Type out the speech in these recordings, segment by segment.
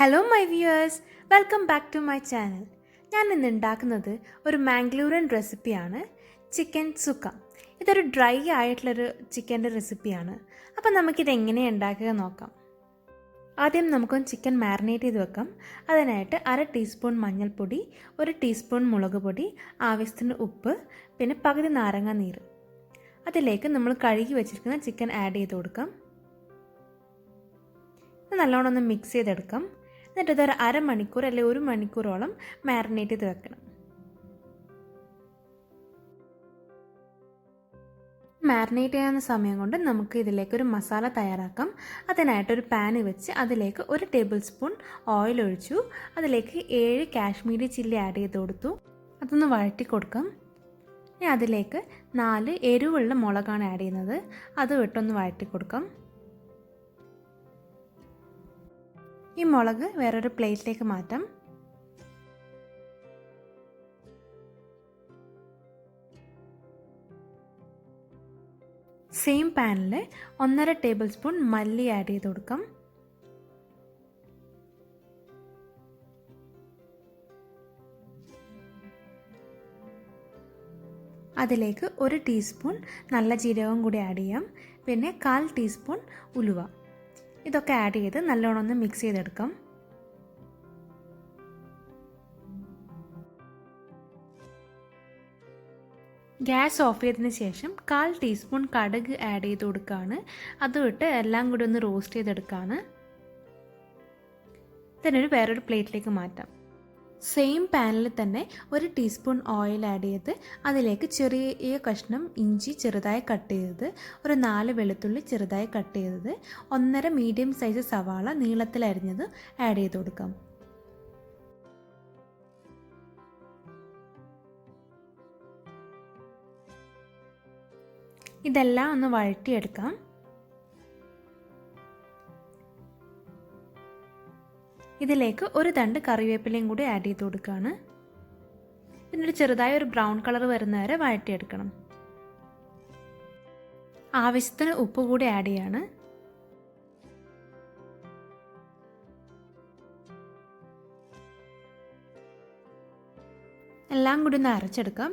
Hello my viewers, welcome back to my channel. ഞാൻ ഇന്ന് ഉണ്ടാക്കുന്നത് ഒരു മാംഗ്ലൂരിയൻ റെസിപ്പിയാണ്, ചിക്കൻ സുക്ക. ഇതൊരു ഡ്രൈ ആയിട്ടുള്ളൊരു ചിക്കൻ്റെ റെസിപ്പിയാണ്. അപ്പോൾ നമുക്കിത് എങ്ങനെയാണ് ഉണ്ടാക്കുക നോക്കാം. ആദ്യം നമുക്കൊന്ന് ചിക്കൻ മാരിനേറ്റ് ചെയ്ത് വെക്കാം. അതിനായിട്ട് 1/2 ടീസ്പൂൺ മഞ്ഞൾപ്പൊടി, 1 ടീസ്പൂൺ മുളക് പൊടി, ആവശ്യത്തിന് ഉപ്പ്, പിന്നെ പകുതി നാരങ്ങ നീര്. അതിലേക്ക് നമ്മൾ കഴുകി വെച്ചിരിക്കുന്ന ചിക്കൻ ആഡ് ചെയ്ത് കൊടുക്കാം. നല്ലോണം ഒന്ന് മിക്സ് ചെയ്തെടുക്കാം. എന്നിട്ട് ഇതൊരു അരമണിക്കൂർ അല്ലെങ്കിൽ 1 മണിക്കൂറോളം മാരിനേറ്റ് ചെയ്ത് വെക്കണം. മാരിനേറ്റ് ചെയ്യുന്ന സമയം കൊണ്ട് നമുക്ക് ഇതിലേക്കൊരു മസാല തയ്യാറാക്കാം. അതിനായിട്ടൊരു പാൻ വെച്ച് അതിലേക്ക് 1 ടേബിൾ സ്പൂൺ ഓയിൽ ഒഴിച്ചു. അതിലേക്ക് 7 കാശ്മീരി ചില്ലി ആഡ് ചെയ്ത് കൊടുത്തു. അതൊന്ന് വഴറ്റി കൊടുക്കാം. ഇനി അതിലേക്ക് 4 എരിവുള്ള മുളകാണ് ആഡ് ചെയ്യുന്നത്. അത് ഇട്ടൊന്ന് വഴറ്റി കൊടുക്കാം. ഈ മുളക് വേറൊരു പ്ലേറ്റിലേക്ക് മാറ്റാം. സെയിം പാനിൽ 1.5 ടേബിൾ സ്പൂൺ മല്ലി ആഡ് ചെയ്ത് കൊടുക്കാം. അതിലേക്ക് 1 ടീസ്പൂൺ നല്ല ജീരകം കൂടി ആഡ് ചെയ്യാം. പിന്നെ 1/4 ടീസ്പൂൺ ഉലുവ. ഇതൊക്കെ ആഡ് ചെയ്ത് നല്ലോണം ഒന്ന് മിക്സ് ചെയ്തെടുക്കാം. ഗ്യാസ് ഓഫ് ചെയ്തതിന് ശേഷം 1/4 ടീസ്പൂൺ കടുക് ആഡ് ചെയ്ത് കൊടുക്കുകയാണ്. അതും ഇട്ട് എല്ലാം കൂടി ഒന്ന് റോസ്റ്റ് ചെയ്തെടുക്കുകയാണ്. ഇതിനൊരു വേറൊരു പ്ലേറ്റിലേക്ക് മാറ്റാം. സെയിം പാനിൽ തന്നെ 1 ടീസ്പൂൺ ഓയിൽ ആഡ് ചെയ്ത് അതിലേക്ക് ചെറിയ കഷ്ണം ഇഞ്ചി ചെറുതായി കട്ട് ചെയ്തത്, ഒരു 4 വെളുത്തുള്ളി ചെറുതായി കട്ട് ചെയ്തത്, 1.5 മീഡിയം സൈസ് സവാള നീളത്തിൽ അരിഞ്ഞത് ആഡ് ചെയ്ത് കൊടുക്കാം. ഇതെല്ലാം ഒന്ന് വഴറ്റിയെടുക്കാം. ഇതിലേക്ക് ഒരു തണ്ട് കറിവേപ്പിലയും കൂടി ആഡ് ചെയ്ത് കൊടുക്കുകയാണ്. പിന്നീട് ചെറുതായി ഒരു ബ്രൗൺ കളർ വരുന്ന വരെ വഴറ്റിയെടുക്കണം. ആവശ്യത്തിന് ഉപ്പ് കൂടി ആഡ് ചെയ്യാണ്. എല്ലാം കൂടി ഒന്ന് അരച്ചെടുക്കാം.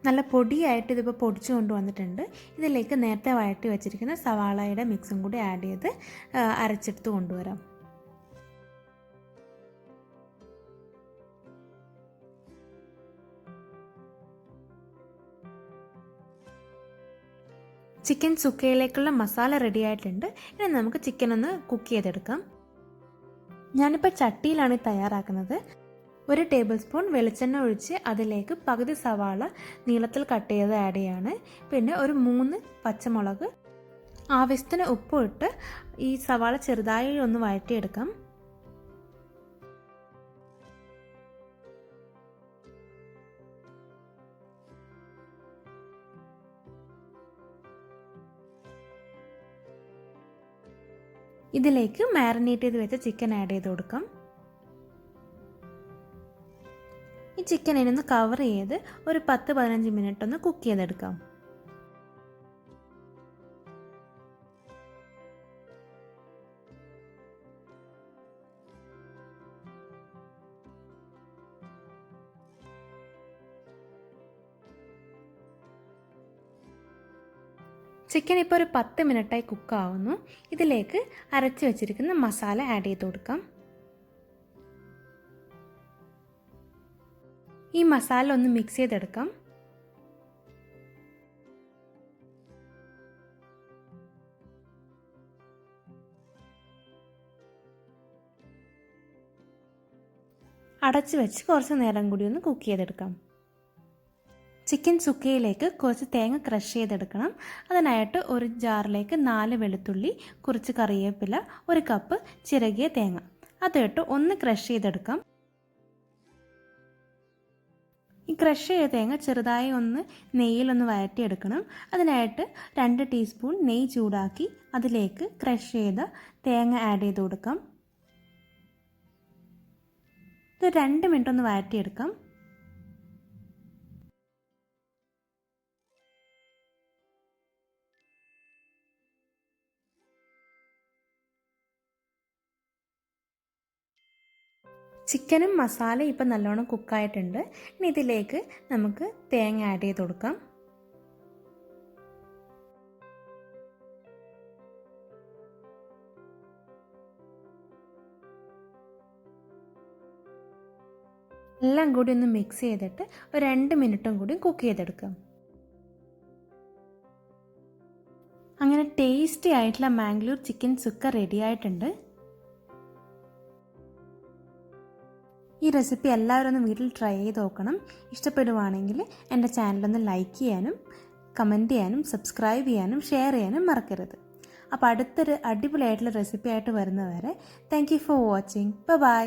നല്ല പൊടിയായിട്ട് ഇതിപ്പോൾ പൊടിച്ചു കൊണ്ടുവന്നിട്ടുണ്ട്. ഇതിലേക്ക് നേരത്തെ വഴറ്റി വെച്ചിരിക്കുന്ന സവാളയുടെ മിക്സും കൂടി ആഡ് ചെയ്ത് അരച്ചെടുത്ത് കൊണ്ടുവരാം. ചിക്കൻ സുക്കയിലേക്കുള്ള മസാല റെഡി ആയിട്ടുണ്ട്. ഇനി നമുക്ക് ചിക്കൻ ഒന്ന് കുക്ക് ചെയ്തെടുക്കാം. ഞാനിപ്പോൾ ചട്ടിയിലാണ് തയ്യാറാക്കുന്നത്. 1 ടേബിൾ സ്പൂൺ വെളിച്ചെണ്ണ ഒഴിച്ച് അതിലേക്ക് പകുതി സവാള നീളത്തിൽ കട്ട് ചെയ്ത് ആഡ് ചെയ്യാണ്. പിന്നെ ഒരു 3 പച്ചമുളക്, ആവശ്യത്തിന് ഉപ്പ് ഇട്ട് ഈ സവാള ചെറുതായി ഒന്ന് വഴറ്റിയെടുക്കാം. ഇതിലേക്ക് മാരിനേറ്റ് ചെയ്ത് വെച്ച ചിക്കൻ ആഡ് ചെയ്ത് കൊടുക്കാം. ഈ ചിക്കൻ ഇതിനൊന്ന് കവർ ചെയ്ത് ഒരു 10-15 മിനിറ്റ് ഒന്ന് കുക്ക് ചെയ്തെടുക്കാം. ചിക്കൻ ഇപ്പോൾ ഒരു 10 മിനിറ്റായി കുക്കാവുന്നു. ഇതിലേക്ക് അരച്ച് വെച്ചിരിക്കുന്ന മസാല ആഡ് ചെയ്ത് കൊടുക്കാം. ഈ മസാല ഒന്ന് മിക്സ് ചെയ്തെടുക്കാം. അടച്ച് വെച്ച് കുറച്ച് നേരം കൂടി ഒന്ന് കുക്ക് ചെയ്തെടുക്കാം. ചിക്കൻ സുക്കയിലേക്ക് കുറച്ച് തേങ്ങ ക്രഷ് ചെയ്തെടുക്കണം. അതിനായിട്ട് ഒരു ജാറിലേക്ക് 4 വെളുത്തുള്ളി, കുറച്ച് കറിവേപ്പില, 1 കപ്പ് ചിരകിയ തേങ്ങ അതിട്ട് ഒന്ന് ക്രഷ് ചെയ്തെടുക്കാം. ഈ ക്രഷ് ചെയ്ത തേങ്ങ ചെറുതായി ഒന്ന് നെയ്യിലൊന്ന് വഴറ്റിയെടുക്കണം. അതിനായിട്ട് 2 ടീസ്പൂൺ നെയ്യ് ചൂടാക്കി അതിലേക്ക് ക്രഷ് ചെയ്ത തേങ്ങ ആഡ് ചെയ്ത് കൊടുക്കാം. ഇത് 2 മിനിറ്റ് ഒന്ന് വഴറ്റിയെടുക്കാം. ചിക്കനും മസാലയും ഇപ്പം നല്ലോണം കുക്കായിട്ടുണ്ട്. ഇനി ഇതിലേക്ക് നമുക്ക് തേങ്ങ ആഡ് ചെയ്ത് കൊടുക്കാം. എല്ലാം കൂടി ഒന്ന് മിക്സ് ചെയ്തിട്ട് ഒരു 2 മിനിറ്റും കൂടി കുക്ക് ചെയ്തെടുക്കാം. അങ്ങനെ ടേസ്റ്റി ആയിട്ടുള്ള മാംഗ്ലൂർ ചിക്കൻ സുക്ക റെഡി ആയിട്ടുണ്ട്. ഈ റെസിപ്പി എല്ലാവരും ഒന്ന് വീട്ടിൽ ട്രൈ ചെയ്ത് നോക്കണം. ഇഷ്ടപ്പെടുവാണെങ്കിൽ എൻ്റെ ചാനലൊന്ന് ലൈക്ക് ചെയ്യാനും കമൻറ്റ് ചെയ്യാനും സബ്സ്ക്രൈബ് ചെയ്യാനും ഷെയർ ചെയ്യാനും മറക്കരുത്. അപ്പോൾ അടുത്തൊരു അടിപൊളിയായിട്ടുള്ള റെസിപ്പി ആയിട്ട് വരുന്നവരെ thank you for watching. By.